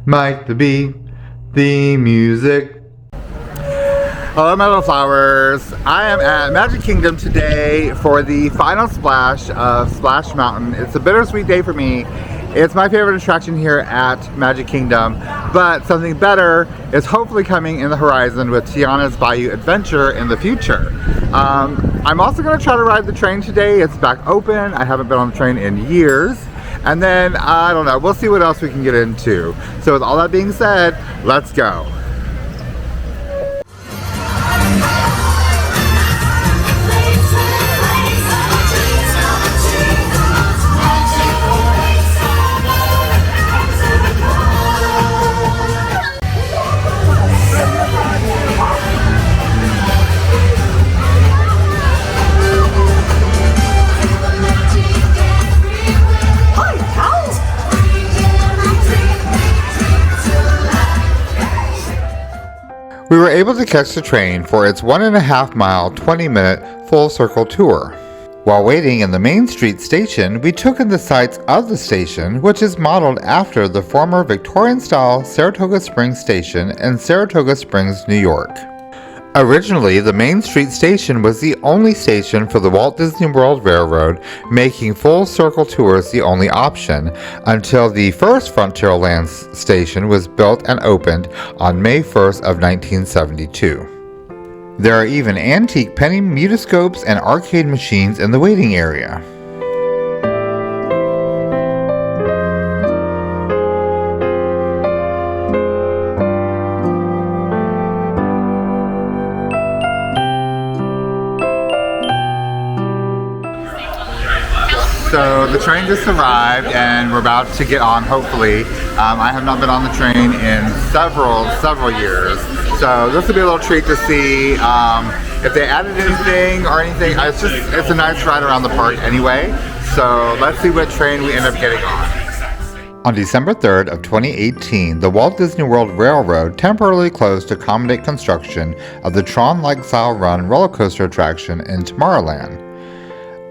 might be the music. Hello my little flowers. I am at Magic Kingdom today for the final splash of Splash Mountain. It's a bittersweet day for me. It's my favorite attraction here at Magic Kingdom, but something better is hopefully coming in the horizon with Tiana's Bayou Adventure in the future. I'm also going to try to ride the train today. It's back open. I haven't been on the train in years. And then, I don't know, we'll see what else we can get into. So with all that being said, let's go. We were able to catch the train for its 1.5 mile, 20-minute full circle tour. While waiting in the Main Street station, we took in the sights of the station, which is modeled after the former Victorian-style Saratoga Springs station in Saratoga Springs, New York. Originally, the Main Street station was the only station for the Walt Disney World Railroad, making full circle tours the only option, until the first Frontierland station was built and opened on May 1st of 1972. There are even antique penny mutoscopes and arcade machines in the waiting area. So the train just arrived and we're about to get on, hopefully. I have not been on the train in several years. So this will be a little treat to see if they added anything or anything. It's a nice ride around the park anyway. So let's see what train we end up getting on. On December 3rd of 2018, the Walt Disney World Railroad temporarily closed to accommodate construction of the Tron-like style run roller coaster attraction in Tomorrowland.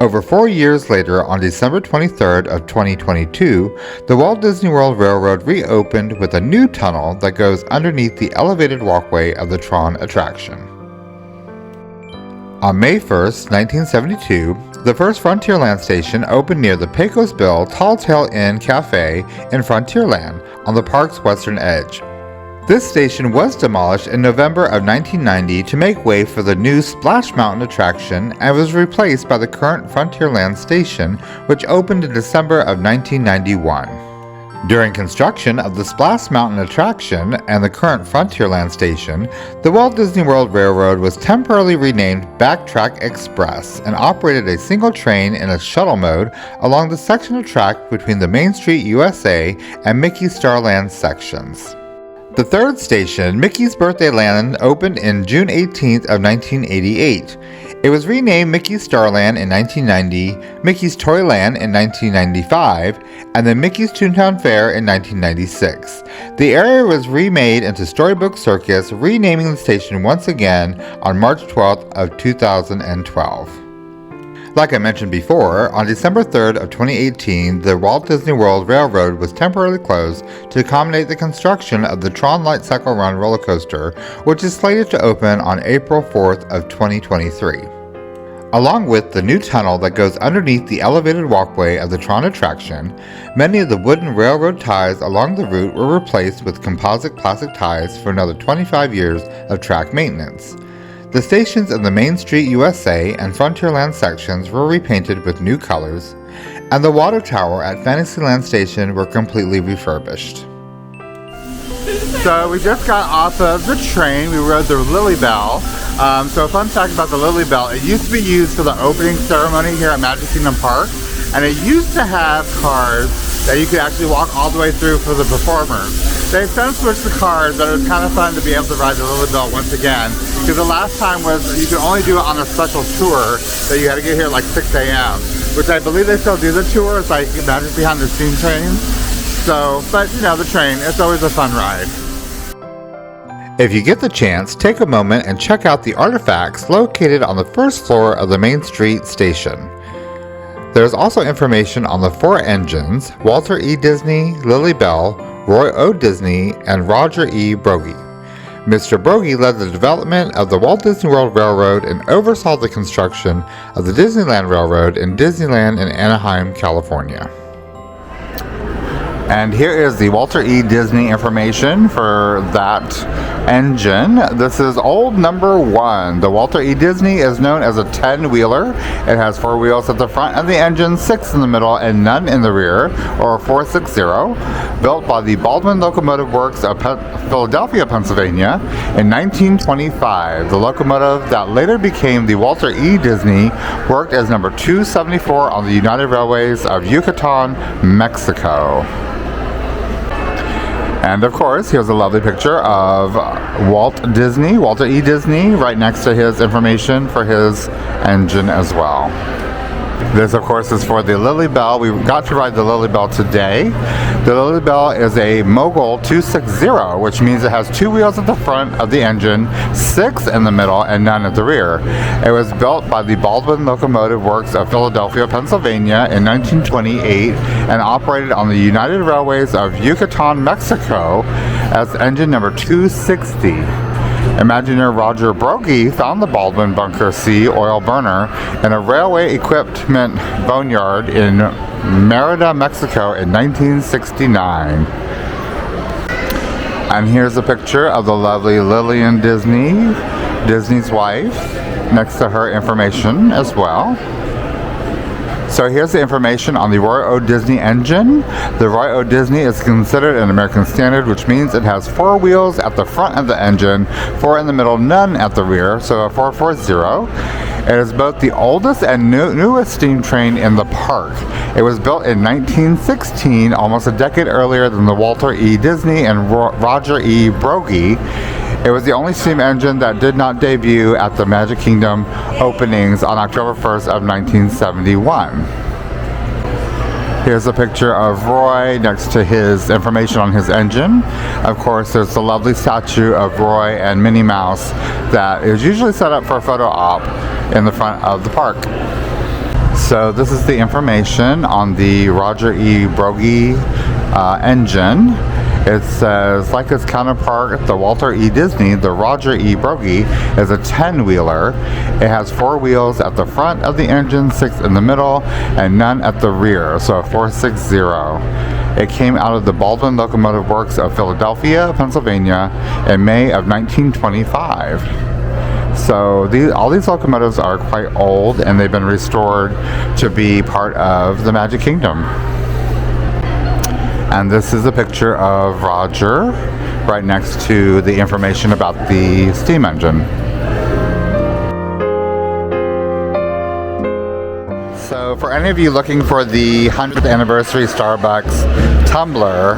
Over 4 years later, on December 23rd of 2022, the Walt Disney World Railroad reopened with a new tunnel that goes underneath the elevated walkway of the Tron attraction. On May 1st, 1972, the first Frontierland station opened near the Pecos Bill Tall Tale Inn Cafe in Frontierland on the park's western edge. This station was demolished in November of 1990 to make way for the new Splash Mountain attraction and was replaced by the current Frontierland station, which opened in December of 1991. During construction of the Splash Mountain attraction and the current Frontierland station, the Walt Disney World Railroad was temporarily renamed Backtrack Express and operated a single train in a shuttle mode along the section of track between the Main Street USA and Mickey's Starland sections. The third station, Mickey's Birthday Land, opened in June 18th of 1988. It was renamed Mickey's Starland in 1990, Mickey's Toyland in 1995, and then Mickey's Toontown Fair in 1996. The area was remade into Storybook Circus, renaming the station once again on March 12th of 2012. Like I mentioned before, on December 3rd of 2018, the Walt Disney World Railroad was temporarily closed to accommodate the construction of the Tron Light Cycle Run roller coaster, which is slated to open on April 4th of 2023. Along with the new tunnel that goes underneath the elevated walkway of the Tron attraction, many of the wooden railroad ties along the route were replaced with composite plastic ties for another 25 years of track maintenance. The stations in the Main Street USA and Frontierland sections were repainted with new colors, and the water tower at Fantasyland Station were completely refurbished. So we just got off of the train. We rode the Lily Bell. So a fun fact about the Lily Bell, it used to be used for the opening ceremony here at Magic Kingdom Park, and it used to have cars that you could actually walk all the way through for the performers. They've since switched the cars, but it was kind of fun to be able to ride the Lily Bell once again, because the last time was you could only do it on a special tour that you had to get here at like 6 a.m., which I believe they still do the tour. It's like Magic Behind the Scenes trains. So, but you know, the train, it's always a fun ride. If you get the chance, take a moment and check out the artifacts located on the first floor of the Main Street station. There's also information on the 4 engines, Walter E. Disney, Lily Bell, Roy O. Disney, and Roger E. Broggie. Mr. Broggie led the development of the Walt Disney World Railroad and oversaw the construction of the Disneyland Railroad in Disneyland in Anaheim, California. And here is the Walter E. Disney information for that engine. This is old number 1. The Walter E. Disney is known as a 10-wheeler. It has 4 wheels at the front of the engine, 6 in the middle, and none in the rear, or 460. Built by the Baldwin Locomotive Works of Philadelphia, Pennsylvania in 1925. The locomotive that later became the Walter E. Disney worked as number 274 on the United Railways of Yucatan, Mexico. And of course, here's a lovely picture of Walter E. Disney, right next to his information for his engine as well. This, of course, is for the Lily Bell. We got to ride the Lily Bell today. The Lily Bell is a Mogul 260, which means it has 2 wheels at the front of the engine, 6 in the middle, and none at the rear. It was built by the Baldwin Locomotive Works of Philadelphia, Pennsylvania in 1928 and operated on the United Railways of Yucatan, Mexico as engine number 260. Imagineer Roger Broggie found the Baldwin Bunker C oil burner in a railway equipment boneyard in Merida, Mexico in 1969. And here's a picture of the lovely Lillian Disney, Disney's wife, next to her information as well. So here's the information on the Roy O. Disney engine. The Roy O. Disney is considered an American standard, which means it has 4 wheels at the front of the engine, 4 in the middle, none at the rear, so a 440. It is both the oldest and newest steam train in the park. It was built in 1916, almost a decade earlier than the Walter E. Disney and Roger E. Broggie. It was the only steam engine that did not debut at the Magic Kingdom openings on October 1st of 1971. Here's a picture of Roy next to his information on his engine. Of course, there's the lovely statue of Roy and Minnie Mouse that is usually set up for a photo op in the front of the park. So this is the information on the Roger E. Broggie engine. It says, like its counterpart, the Walter E. Disney, the Roger E. Broggie is a 10-wheeler. It has 4 wheels at the front of the engine, 6 in the middle, and none at the rear, so a 460. It came out of the Baldwin Locomotive Works of Philadelphia, Pennsylvania in May of 1925. So all these locomotives are quite old, and they've been restored to be part of the Magic Kingdom. And this is a picture of Roger right next to the information about the steam engine. So for any of you looking for the 100th anniversary Starbucks tumbler,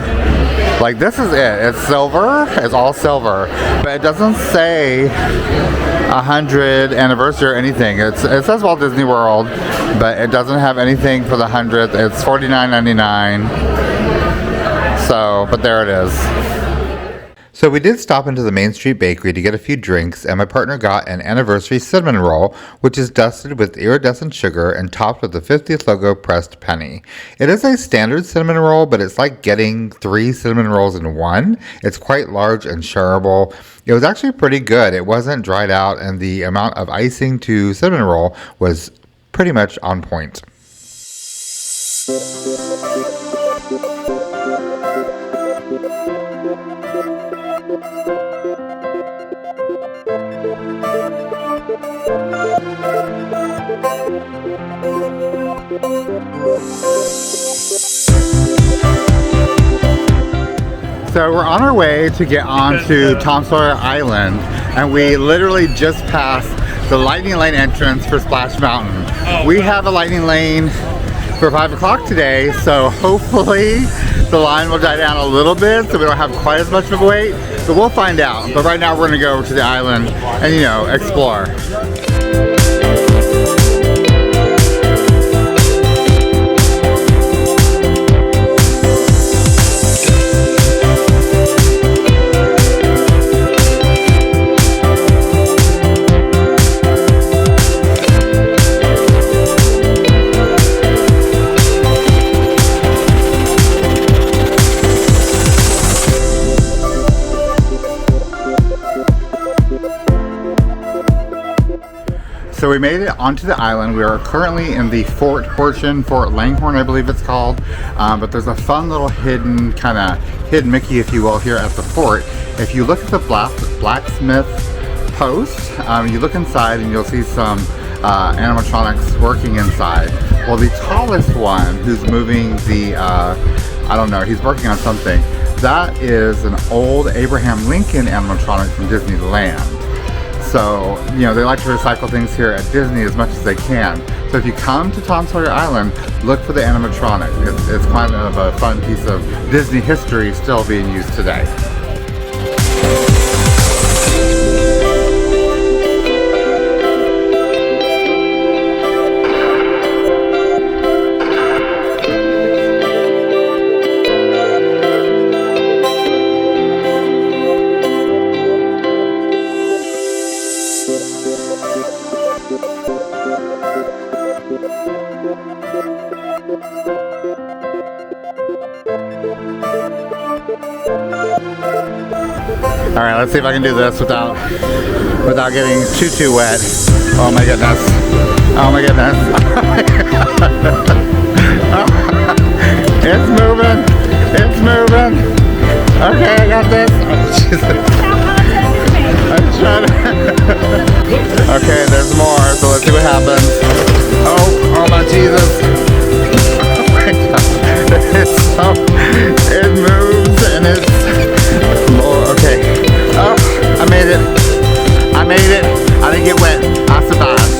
like this is it. It's silver, it's all silver, but it doesn't say 100th anniversary or anything. It says Walt Disney World, but it doesn't have anything for the 100th. It's $49.99. So, but there it is. So we did stop into the Main Street Bakery to get a few drinks, and my partner got an anniversary cinnamon roll, which is dusted with iridescent sugar and topped with the 50th logo pressed penny. It is a standard cinnamon roll, but it's like getting 3 cinnamon rolls in one. It's quite large and shareable. It was actually pretty good. It wasn't dried out, and the amount of icing to cinnamon roll was pretty much on point. So we're on our way to get onto Tom Sawyer Island, and we literally just passed the Lightning Lane entrance for Splash Mountain. We have a Lightning Lane for 5 o'clock today, so hopefully the line will die down a little bit so we don't have quite as much of a wait, but we'll find out. But right now we're gonna go to the island and, you know, explore. So we made it onto the island. We are currently in the fort portion, Fort Langhorne I believe it's called. But there's a fun little hidden Mickey, if you will, here at the fort. If you look at the blacksmith post, you look inside and you'll see some animatronics working inside. Well, the tallest one who's moving the, I don't know, he's working on something. That is an old Abraham Lincoln animatronic from Disneyland. So, you know, they like to recycle things here at Disney as much as they can. So if you come to Tom Sawyer Island, look for the animatronic. It's kind of a fun piece of Disney history still being used today. All right, let's see if I can do this without getting too wet. Oh my goodness. Oh my goodness. It's moving. It's moving. Okay, I got this. Oh, Jesus. I'm trying to. Okay, there's more, so let's see what happens. Oh my Jesus. Oh my God. It moves and it's more. Okay. Oh, I made it. I made it. I didn't get wet. I survived.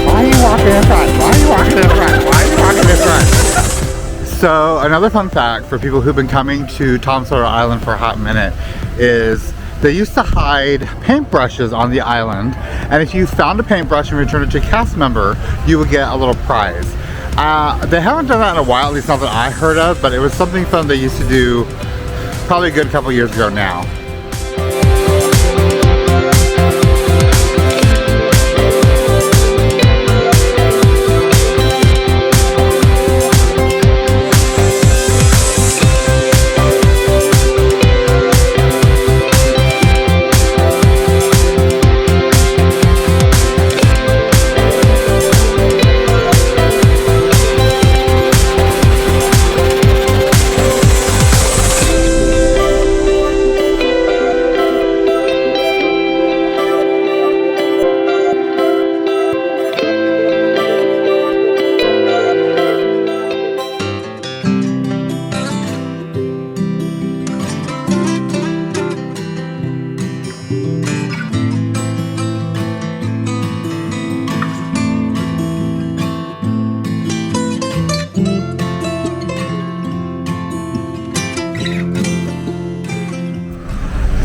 Why are you walking in front? Why are you walking in front? Why are you walking in front? So, another fun fact for people who've been coming to Tom Sawyer Island for a hot minute is they used to hide paintbrushes on the island, and if you found a paintbrush and returned it to a cast member, you would get a little prize. They haven't done that in a while, at least not that I heard of, but it was something fun they used to do probably a good couple years ago now.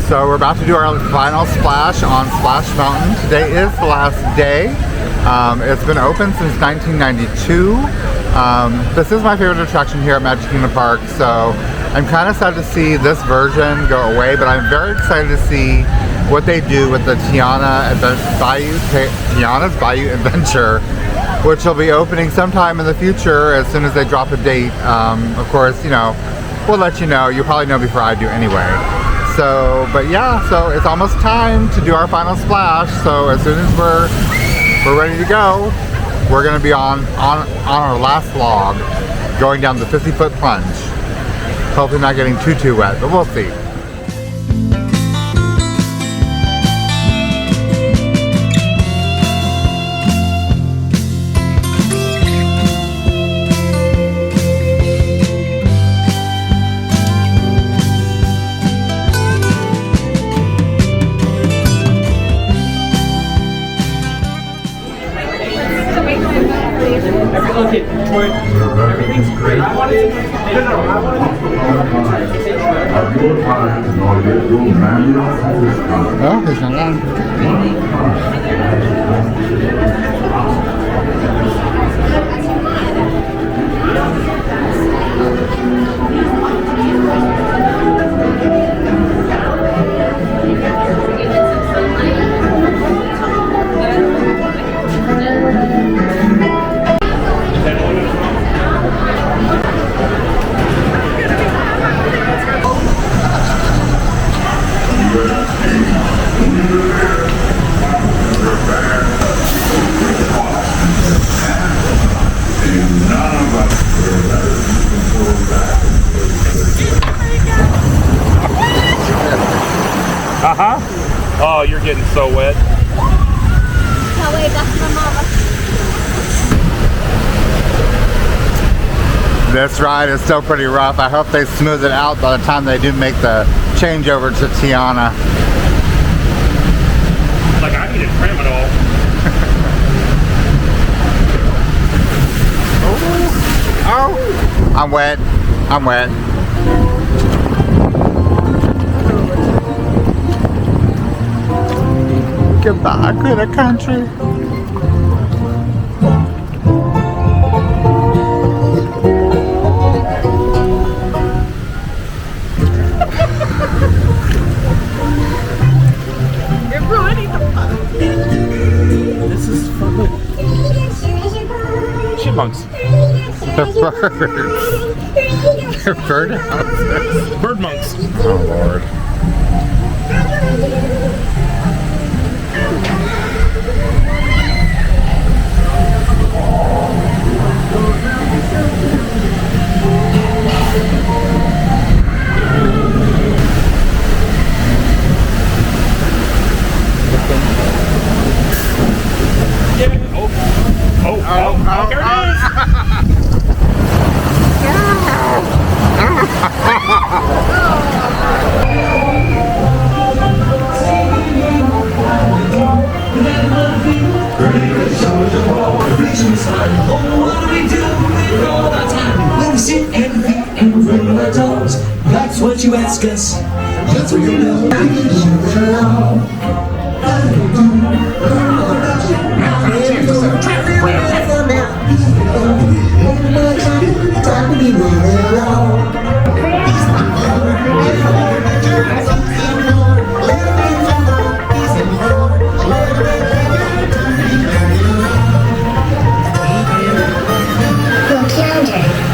So we're about to do our final splash on Splash Mountain. Today is the last day. It's been open since 1992. This is my favorite attraction here at Magic Kingdom Park, so I'm kind of sad to see this version go away, but I'm very excited to see what they do with the Tiana's Bayou Adventure, which will be opening sometime in the future as soon as they drop a date. Of course, you know, we'll let you know. You'll probably know before I do anyway. So, but yeah, so it's almost time to do our final splash. So as soon as we're ready to go, we're gonna be on our last log, going down the 50-foot plunge. Hopefully not getting too wet, but we'll see. Everything's great. I wanted to. Oh, there's no line. Oh, you're getting so wet. Oh, wait, that's my mama. This ride is still pretty rough. I hope they smooth it out by the time they do make the changeover to Tiana. Like, I need to cram it all. Oh, I'm wet. I'm wet. Goodbye, critter country. You're ruining the fun. This is fun. Chipmunks. The birds. They're bird houses. Bird monks. Oh, Lord. Oh, here it is. That's what you ask us. That's what you know.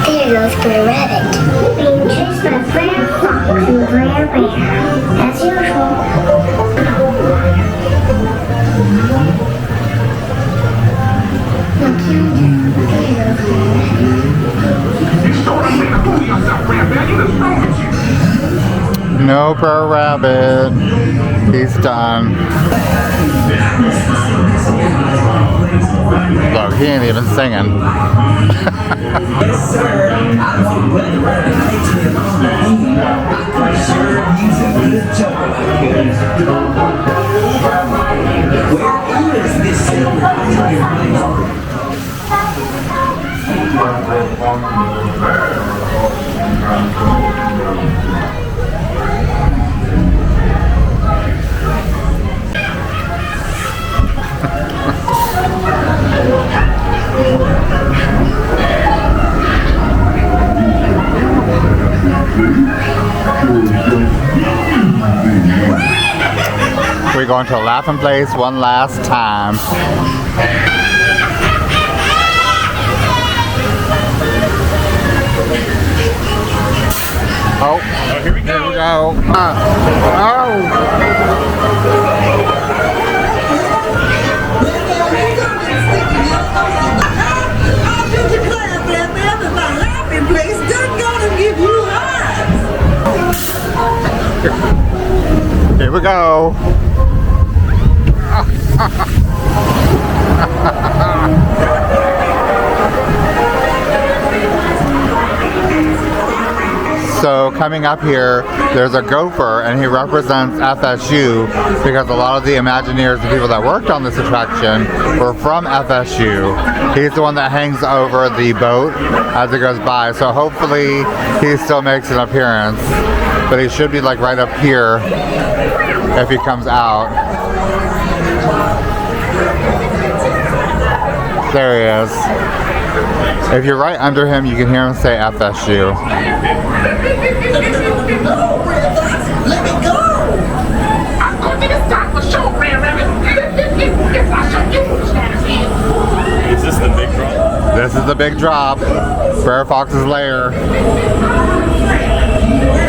There goes Brer Rabbit. Being chased by Brer Fox and Brer Bear, as usual. Look yonder. There goes Brer Rabbit. No, Brer Rabbit. He's done. Look, he ain't even singing. Yes, sir. I love when the rabbit takes me on the hand. I sure he's a good job. Where is this silver? We're going to a laughing place one last time. Oh, Here we go. here we go. Here we go. So coming up here, there's a gopher, and he represents FSU because a lot of the Imagineers and people that worked on this attraction were from FSU. He's the one that hangs over the boat as it goes by, so hopefully he still makes an appearance. But he should be like right up here if he comes out. There he is. If you're right under him, you can hear him say FSU. No, Red Fox, let me go! I'm going to stop the show, Brer Rabbit. If I should use that. Is this the big drop? This is the big drop. Brer Fox's lair.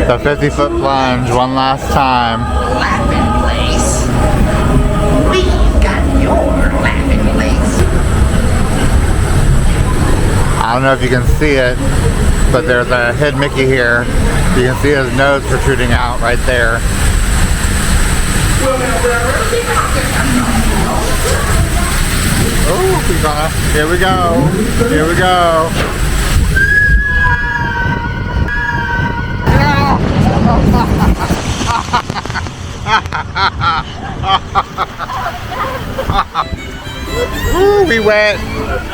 The 50-foot plunge one last time. Laughing place. We've got your laughing place. I don't know if you can see it, but there's a head Mickey here. You can see his nose protruding out right there. Oh, here we go. Here we go. Ooh, we wet.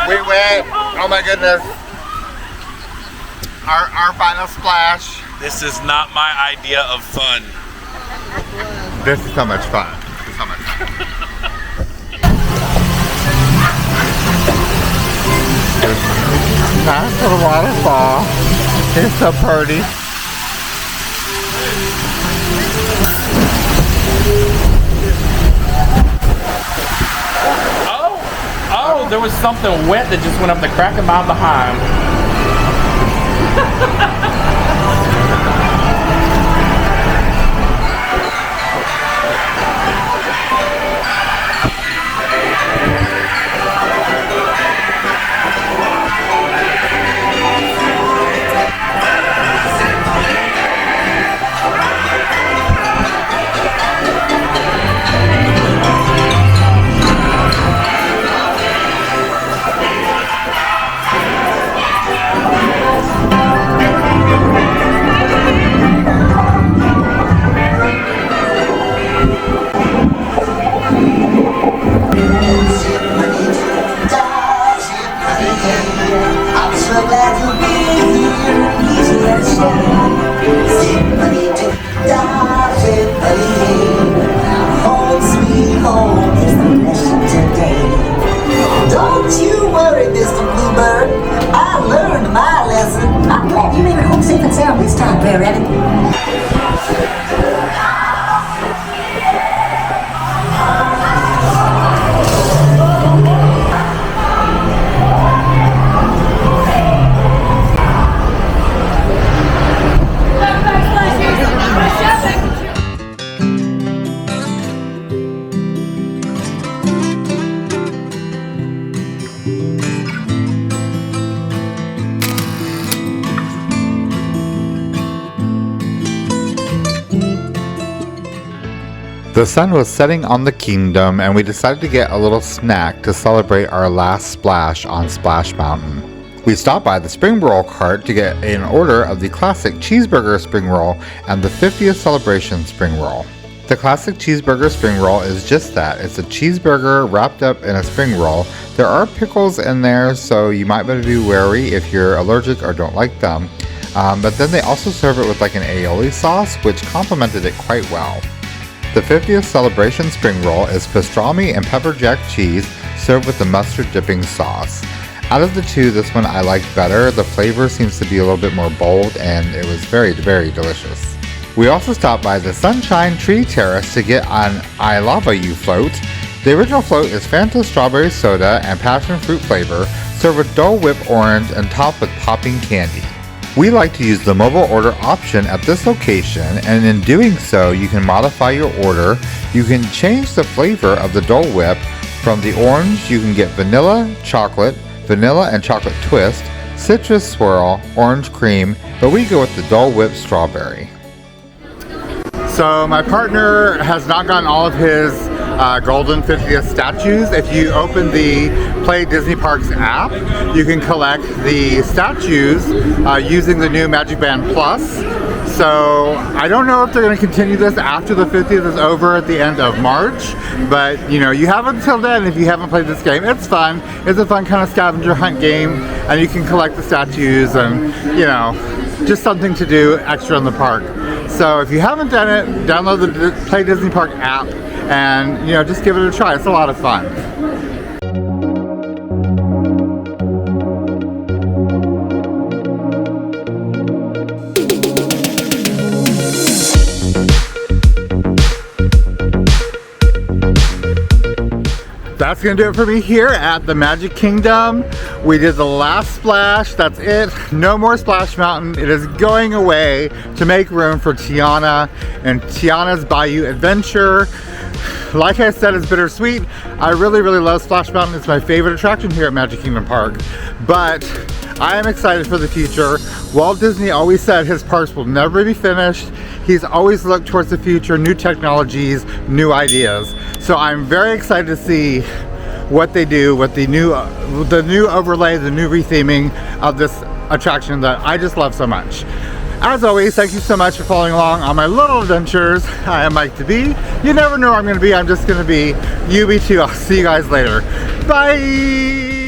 We wet. Oh my goodness. Our final splash. This is not my idea of fun. This is so much fun. This is so much fun. Nice little waterfall. It's so pretty. Oh, there was something wet that just went up the crack of my behind. I'm so glad to be here. Easy and share. Symphony to die, symphony. Home sweet home is the mission today. Don't you worry, Mr. Bluebird. I learned my lesson. I'm glad you made it home safe and sound this time, Bear Rabbit. The sun was setting on the kingdom, and we decided to get a little snack to celebrate our last splash on Splash Mountain. We stopped by the spring roll cart to get an order of the classic cheeseburger spring roll and the 50th celebration spring roll. The classic cheeseburger spring roll is just that. It's a cheeseburger wrapped up in a spring roll. There are pickles in there, so you might better be wary if you're allergic or don't like them. But then they also serve it with like an aioli sauce, which complemented it quite well. The 50th celebration spring roll is pastrami and pepper jack cheese served with the mustard dipping sauce. Out of the two, this one I liked better. The flavor seems to be a little bit more bold, and it was very, very delicious. We also stopped by the Sunshine Tree Terrace to get an I Lava You float. The original float is Fanta strawberry soda and passion fruit flavor, served with Dole Whip orange and topped with popping candy. We like to use the mobile order option at this location, and in doing so, you can modify your order. You can change the flavor of the Dole Whip. From the orange, you can get vanilla and chocolate twist, citrus swirl, orange cream, but we go with the Dole Whip strawberry. So my partner has not gotten all of his golden 50th statues. If you open the Play Disney Parks app, you can collect the statues using the new Magic Band Plus. So I don't know if they're going to continue this after the 50th is over at the end of March, but you know, you have until then if you haven't played this game. It's fun. It's a fun kind of scavenger hunt game, and you can collect the statues and, you know, just something to do extra in the park. So if you haven't done it, download the Play Disney Park app and, you know, just give it a try. It's a lot of fun. That's gonna do it for me here at the Magic Kingdom. We did the last splash, that's it. No more Splash Mountain. It is going away to make room for Tiana and Tiana's Bayou Adventure. Like I said, it's bittersweet. I really, really love Splash Mountain. It's my favorite attraction here at Magic Kingdom Park. But I am excited for the future. Walt Disney always said his parks will never be finished. He's always looked towards the future, new technologies, new ideas. So I'm very excited to see what they do with the new overlay, the new retheming of this attraction that I just love so much. As always, thank you so much for following along on my little adventures. I am Mike to be. You never know where I'm going to be. I'm just going to be UB2. I'll see you guys later. Bye!